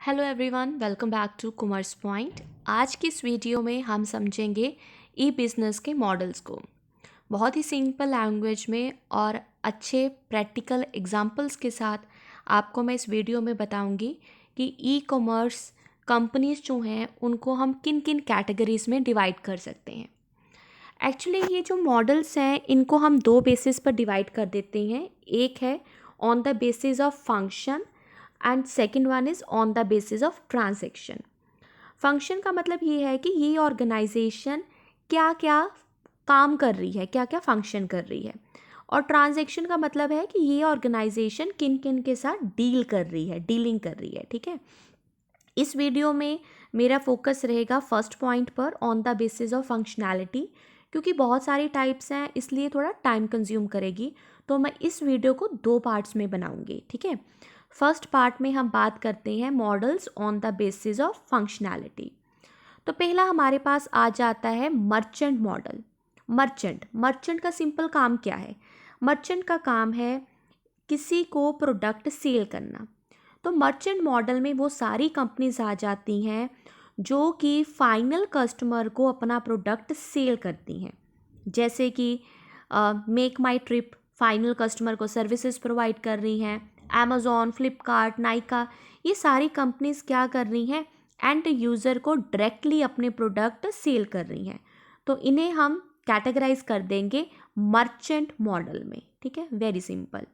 Hello everyone, welcome back to commerce point. आज की इस वीडियो में हम समझेंगे ई बिज़नेस के मॉडल्स को बहुत ही सिंपल लैंग्वेज में और अच्छे प्रैक्टिकल एग्जांपल्स के साथ। आपको मैं इस वीडियो में बताऊंगी कि ई कॉमर्स कंपनीज जो हैं उनको हम किन किन कैटेगरीज में डिवाइड कर सकते हैं। एक्चुअली ये जो मॉडल्स हैं इनको हम दो बेसिस पर डिवाइड कर देते हैं। एक है on the basis of function and second one is on the basis of transaction. Function का मतलब ये है कि ये ऑर्गेनाइजेशन क्या क्या काम कर रही है, क्या क्या फंक्शन कर रही है। और ट्रांजैक्शन का मतलब है कि ये ऑर्गेनाइजेशन किन किन के साथ डील कर रही है, डीलिंग कर रही है। ठीक है, इस वीडियो में मेरा फोकस रहेगा फर्स्ट पॉइंट पर, on the basis of functionality. क्योंकि बहुत सारी टाइप्स हैं इसलिए थोड़ा टाइम कंज्यूम करेगी, तो मैं इस वीडियो को दो पार्ट्स में बनाऊंगी। ठीक है, फर्स्ट पार्ट में हम बात करते हैं models on the basis of functionality. तो पहला हमारे पास आ जाता है मर्चेंट मॉडल। मर्चेंट का सिंपल काम क्या है? मर्चेंट का काम है किसी को प्रोडक्ट सेल करना। तो मर्चेंट मॉडल में वो सारी कंपनीज आ जाती हैं जो कि फाइनल कस्टमर को अपना प्रोडक्ट सेल करती हैं। जैसे कि मेक माई ट्रिप फाइनल कस्टमर को सर्विसेज प्रोवाइड कर रही हैं। अमेज़ॉन, फ्लिपकार्ट, नाइका, ये सारी कंपनीज क्या कर रही हैं? एंड यूज़र को डायरेक्टली अपने प्रोडक्ट सेल कर रही हैं। तो इन्हें हम कैटेगराइज कर देंगे मर्चेंट मॉडल में। ठीक है, वेरी सिंपल।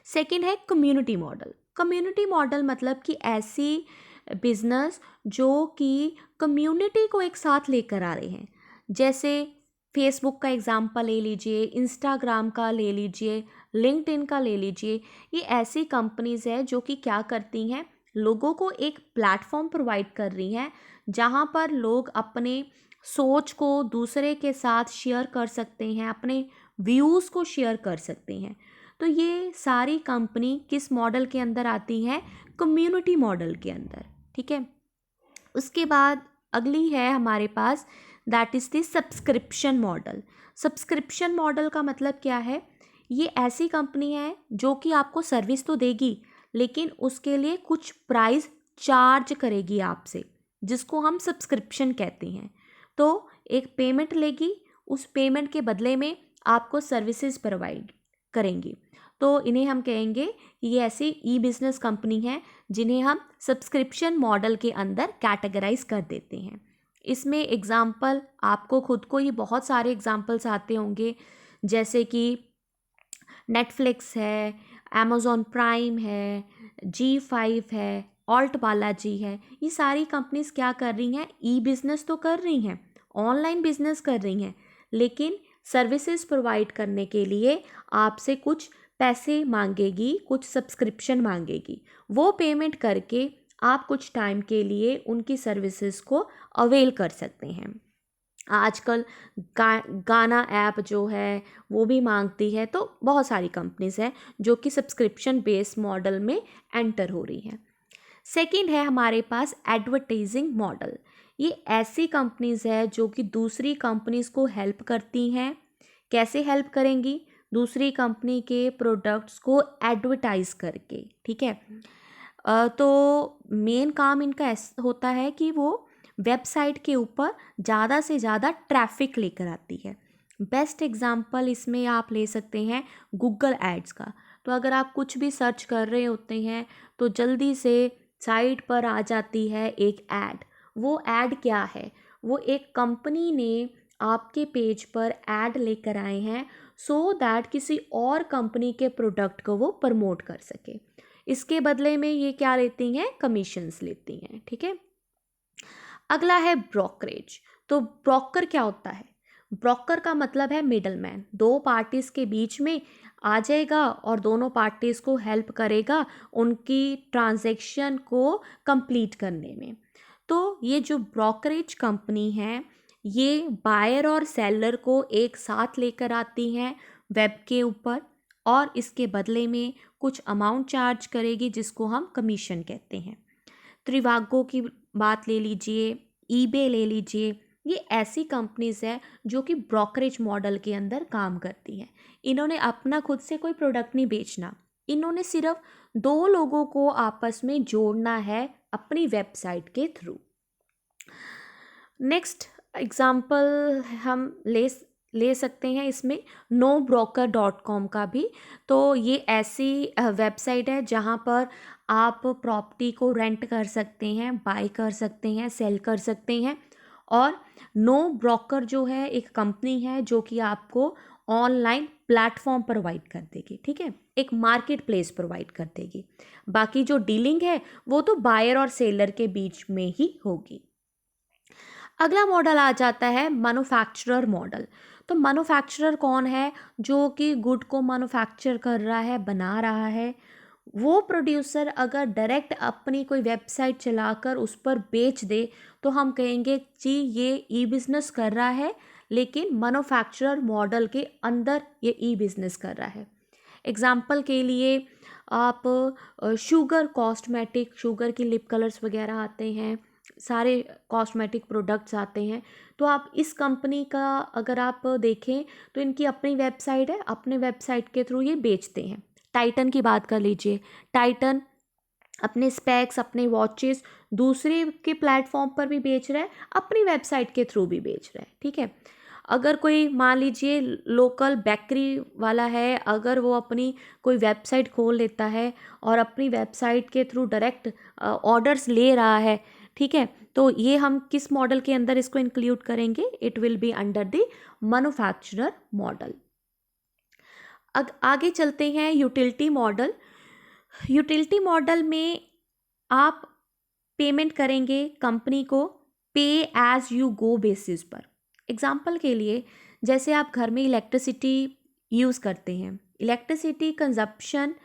सेकंड है कम्युनिटी मॉडल। कम्युनिटी मॉडल मतलब कि ऐसी बिजनेस जो कि कम्युनिटी को एक साथ लेकर आ रहे हैं। जैसे फेसबुक का एग्जांपल ले लीजिए, इंस्टाग्राम का ले लीजिए, लिंक्डइन का ले लीजिए। ये ऐसी कंपनीज है जो कि क्या करती हैं, लोगों को एक प्लेटफॉर्म प्रोवाइड कर रही हैं जहाँ पर लोग अपने सोच को दूसरे के साथ शेयर कर सकते हैं, अपने व्यूज़ को शेयर कर सकते हैं। तो ये सारी कंपनी किस मॉडल के अंदर आती हैं? कम्युनिटी मॉडल के अंदर। ठीक है, उसके बाद अगली है हमारे पास, that is the subscription model. Subscription model का मतलब क्या है? ये ऐसी कंपनी है जो कि आपको सर्विस तो देगी लेकिन उसके लिए कुछ प्राइस चार्ज करेगी आपसे, जिसको हम सब्सक्रिप्शन कहते हैं। तो एक पेमेंट लेगी, उस पेमेंट के बदले में आपको सर्विसेज प्रोवाइड करेंगी। तो इन्हें हम कहेंगे कि ये ऐसी ई बिज़नेस कंपनी है जिन्हें हम सब्सक्रिप्शन मॉडल के अंदर कैटेगराइज कर देते हैं। इसमें एग्जाम्पल आपको खुद को ही बहुत सारे एग्जाम्पल्स आते होंगे, जैसे कि नेटफ्लिक्स है, अमेज़ॉन प्राइम है, जी5 है, ऑल्ट बालाजी है। ये सारी कंपनीज क्या कर रही हैं? ई बिज़नेस तो कर रही हैं, ऑनलाइन बिजनेस कर रही हैं, लेकिन सर्विसेज प्रोवाइड करने के लिए आपसे कुछ पैसे मांगेगी, कुछ सब्सक्रिप्शन मांगेगी। वो पेमेंट करके आप कुछ टाइम के लिए उनकी सर्विसेज को अवेल कर सकते हैं। आजकल गाना ऐप जो है वो भी मांगती है। तो बहुत सारी कंपनीज हैं जो कि सब्सक्रिप्शन बेस्ड मॉडल में एंटर हो रही हैं। सेकंड है हमारे पास एडवर्टाइजिंग मॉडल। ये ऐसी कंपनीज है जो कि दूसरी कंपनीज को हेल्प करती हैं। कैसे हेल्प करेंगी? दूसरी कंपनी के प्रोडक्ट्स को एडवर्टाइज करके। ठीक है, तो मेन काम इनका ऐसा होता है कि वो वेबसाइट के ऊपर ज़्यादा से ज़्यादा ट्रैफिक लेकर आती है। बेस्ट एग्जांपल इसमें आप ले सकते हैं गूगल एड्स का। तो अगर आप कुछ भी सर्च कर रहे होते हैं तो जल्दी से साइट पर आ जाती है एक ऐड। वो ऐड क्या है? वो एक कंपनी ने आपके पेज पर ऐड लेकर आए हैं सो दैट किसी और कंपनी के प्रोडक्ट को वो प्रमोट कर सके। इसके बदले में ये क्या लेती हैं? कमीशंस लेती हैं। ठीक है, अगला है ब्रोकरेज। तो ब्रोकर क्या होता है? ब्रोकर का मतलब है मिडलमैन। दो पार्टीज के बीच में आ जाएगा और दोनों पार्टीज को हेल्प करेगा उनकी ट्रांजैक्शन को कंप्लीट करने में। तो ये जो ब्रोकरेज कंपनी है ये बायर और सेलर को एक साथ लेकर आती हैं वेब के ऊपर, और इसके बदले में कुछ अमाउंट चार्ज करेगी जिसको हम कमीशन कहते हैं। त्रिवागो की बात ले लीजिए, ईबे ले लीजिए। ये ऐसी कंपनीज है जो कि ब्रोकरेज मॉडल के अंदर काम करती हैं। इन्होंने अपना खुद से कोई प्रोडक्ट नहीं बेचना, इन्होंने सिर्फ 2 लोगों को आपस में जोड़ना है अपनी वेबसाइट के थ्रू। नेक्स्ट एग्जाम्पल हम ले सकते हैं इसमें nobroker.com का भी। तो ये ऐसी वेबसाइट है जहाँ पर आप प्रॉपर्टी को रेंट कर सकते हैं, बाय कर सकते हैं, सेल कर सकते हैं। और नो ब्रोकर जो है एक कंपनी है जो कि आपको ऑनलाइन प्लेटफॉर्म प्रोवाइड कर देगी, ठीक है, एक मार्केट प्लेस प्रोवाइड कर देगी। बाकी जो डीलिंग है वो तो बायर और सेलर के बीच में ही होगी। अगला मॉडल आ जाता है मैन्युफैक्चरर मॉडल। तो मैन्युफैक्चरर कौन है? जो कि गुड को मैन्युफैक्चर कर रहा है, बना रहा है। वो प्रोड्यूसर अगर डायरेक्ट अपनी कोई वेबसाइट चलाकर उस पर बेच दे तो हम कहेंगे जी ये ई बिज़नेस कर रहा है, लेकिन मैन्युफैक्चरर मॉडल के अंदर ये ई बिज़नेस कर रहा है। एग्जाम्पल के लिए आप शुगर कॉस्मेटिक, शुगर की लिप कलर्स वगैरह आते हैं, सारे कॉस्मेटिक प्रोडक्ट्स आते हैं। तो आप इस कंपनी का अगर आप देखें तो इनकी अपनी वेबसाइट है, अपने वेबसाइट के थ्रू ये बेचते हैं। टाइटन की बात कर लीजिए, टाइटन अपने स्पेक्स, अपने वॉचेस दूसरे के प्लेटफॉर्म पर भी बेच रहा है, अपनी वेबसाइट के थ्रू भी बेच रहा है, ठीक है। अगर कोई मान लीजिए लोकल बेकरी वाला है, अगर वो अपनी कोई वेबसाइट खोल लेता है और अपनी वेबसाइट के थ्रू डायरेक्ट ऑर्डर्स ले रहा है, ठीक है, तो ये हम किस मॉडल के अंदर इसको इंक्लूड करेंगे? It will be under the manufacturer model. आगे चलते हैं यूटिलिटी मॉडल। यूटिलिटी मॉडल में आप पेमेंट करेंगे कंपनी को पे एज यू गो बेसिस पर। एग्जाम्पल के लिए जैसे आप घर में इलेक्ट्रिसिटी यूज़ करते हैं, इलेक्ट्रिसिटी कंजप्शन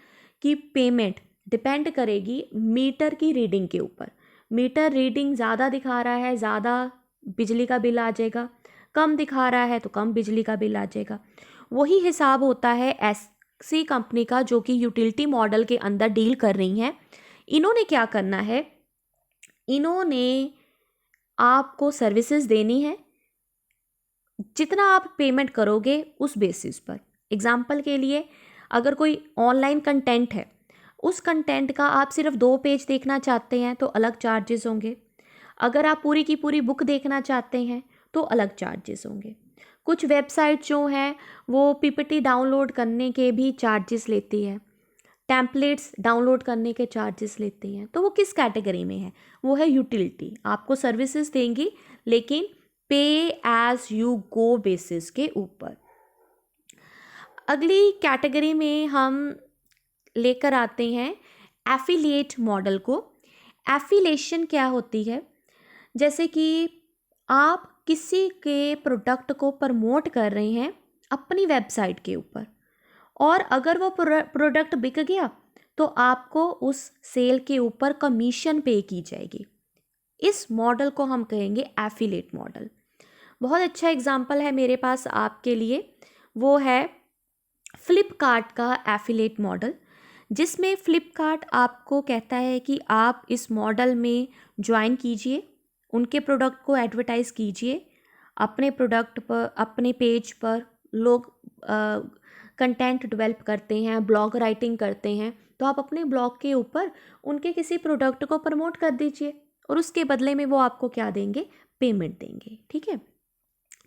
की पेमेंट डिपेंड करेगी मीटर की रीडिंग के ऊपर। मीटर रीडिंग ज़्यादा दिखा रहा है, ज़्यादा बिजली का बिल आ जाएगा, कम दिखा रहा है तो कम बिजली का बिल आ जाएगा। वही हिसाब होता है ऐसी कंपनी का जो कि यूटिलिटी मॉडल के अंदर डील कर रही हैं। इन्होंने क्या करना है? इन्होंने आपको सर्विसेज देनी है, जितना आप पेमेंट करोगे उस बेसिस पर। एग्जाम्पल के लिए अगर कोई ऑनलाइन कंटेंट है, उस कंटेंट का आप सिर्फ 2 पेज देखना चाहते हैं तो अलग चार्जेस होंगे। अगर आप पूरी की पूरी बुक देखना चाहते हैं तो अलग चार्जेस होंगे। कुछ वेबसाइट जो हैं वो पीपीटी डाउनलोड करने के भी चार्जेस लेती है, टेम्पलेट्स डाउनलोड करने के चार्जेस लेती हैं। तो वो किस कैटेगरी में है? वो है यूटिलिटी। आपको सर्विसेज देंगी लेकिन पे एज यू गो बेसिस के ऊपर। अगली कैटेगरी में हम लेकर आते हैं एफिलिएट मॉडल को। एफिलिएशन क्या होती है? जैसे कि आप किसी के प्रोडक्ट को प्रमोट कर रहे हैं अपनी वेबसाइट के ऊपर, और अगर वो प्रोडक्ट बिक गया तो आपको उस सेल के ऊपर कमीशन पे की जाएगी। इस मॉडल को हम कहेंगे एफिलिएट मॉडल। बहुत अच्छा एग्जाम्पल है मेरे पास आपके लिए, वो है फ्लिपकार्ट का एफिलिएट मॉडल, जिसमें फ्लिपकार्ट आपको कहता है कि आप इस मॉडल में ज्वाइन कीजिए, उनके प्रोडक्ट को एडवर्टाइज़ कीजिए, अपने प्रोडक्ट पर, अपने पेज पर लोग कंटेंट डेवलप करते हैं, ब्लॉग राइटिंग करते हैं, तो आप अपने ब्लॉग के ऊपर उनके किसी प्रोडक्ट को प्रमोट कर दीजिए और उसके बदले में वो आपको क्या देंगे? पेमेंट देंगे, ठीक है।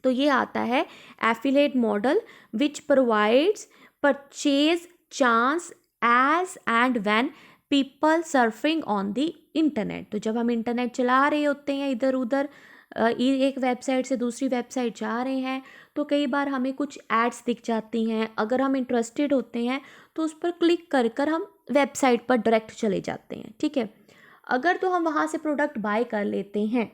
तो ये आता है affiliate model which provides purchase chance as and when people surfing on the internet. तो जब हम इंटरनेट चला रहे होते हैं, इधर उधर एक वेबसाइट से दूसरी वेबसाइट जा रहे हैं, तो कई बार हमें कुछ एड्स दिख जाती हैं। अगर हम इंटरेस्टेड होते हैं तो उस पर क्लिक कर कर हम वेबसाइट पर डायरेक्ट चले जाते हैं, ठीक है। अगर तो हम वहाँ से प्रोडक्ट बाय कर लेते हैं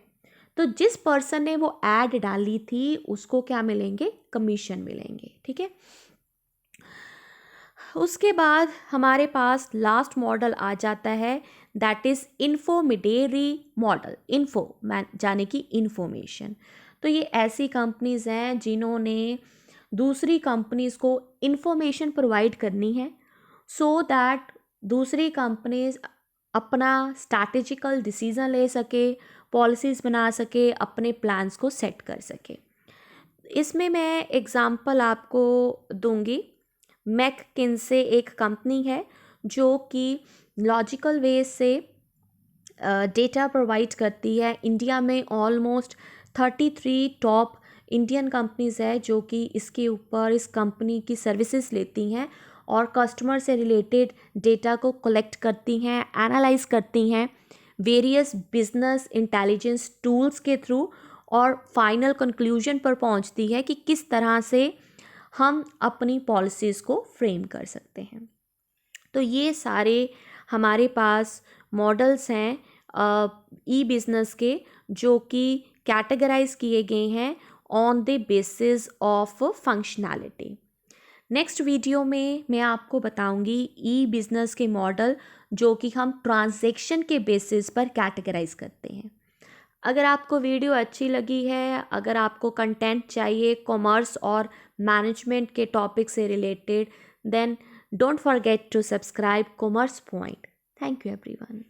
तो जिस पर्सन ने वो ऐड डाली थी उसको क्या मिलेंगे? कमीशन मिलेंगे, ठीक है। उसके बाद हमारे पास लास्ट मॉडल आ जाता है, दैट इज़ इंफोमिडेरी मॉडल। इन्फो जाने की इंफॉर्मेशन। तो ये ऐसी कंपनीज़ हैं जिन्होंने दूसरी कंपनीज़ को इंफॉर्मेशन प्रोवाइड करनी है सो दैट दूसरी कंपनीज अपना स्ट्रैटेजिकल डिसीज़न ले सके, पॉलिसीज़ बना सके, अपने प्लान्स को सेट कर सके। इसमें मैं एग्ज़ाम्पल आपको दूंगी। मैककिन्से एक कंपनी है जो कि लॉजिकल वे से डेटा प्रोवाइड करती है। इंडिया में ऑलमोस्ट 33 टॉप इंडियन कंपनीज़ है जो कि इसके ऊपर इस कंपनी की सर्विसेज लेती हैं और कस्टमर से रिलेटेड डेटा को कलेक्ट करती हैं, एनालाइज करती हैं वेरियस बिजनेस इंटेलिजेंस टूल्स के थ्रू और फाइनल कंक्लूजन पर पहुंचती है कि किस तरह से हम अपनी पॉलिसीज़ को फ्रेम कर सकते हैं। तो ये सारे हमारे पास मॉडल्स हैं ई बिज़नेस के, जो कि कैटेगराइज किए गए हैं on the basis of functionality. Next video में मैं आपको बताऊंगी ई बिज़नेस के मॉडल जो कि हम ट्रांजैक्शन के बेसिस पर कैटेगराइज करते हैं। अगर आपको वीडियो अच्छी लगी है, अगर आपको कंटेंट चाहिए कॉमर्स और मैनेजमेंट के टॉपिक से related, then don't forget to subscribe commerce point. Thank you everyone.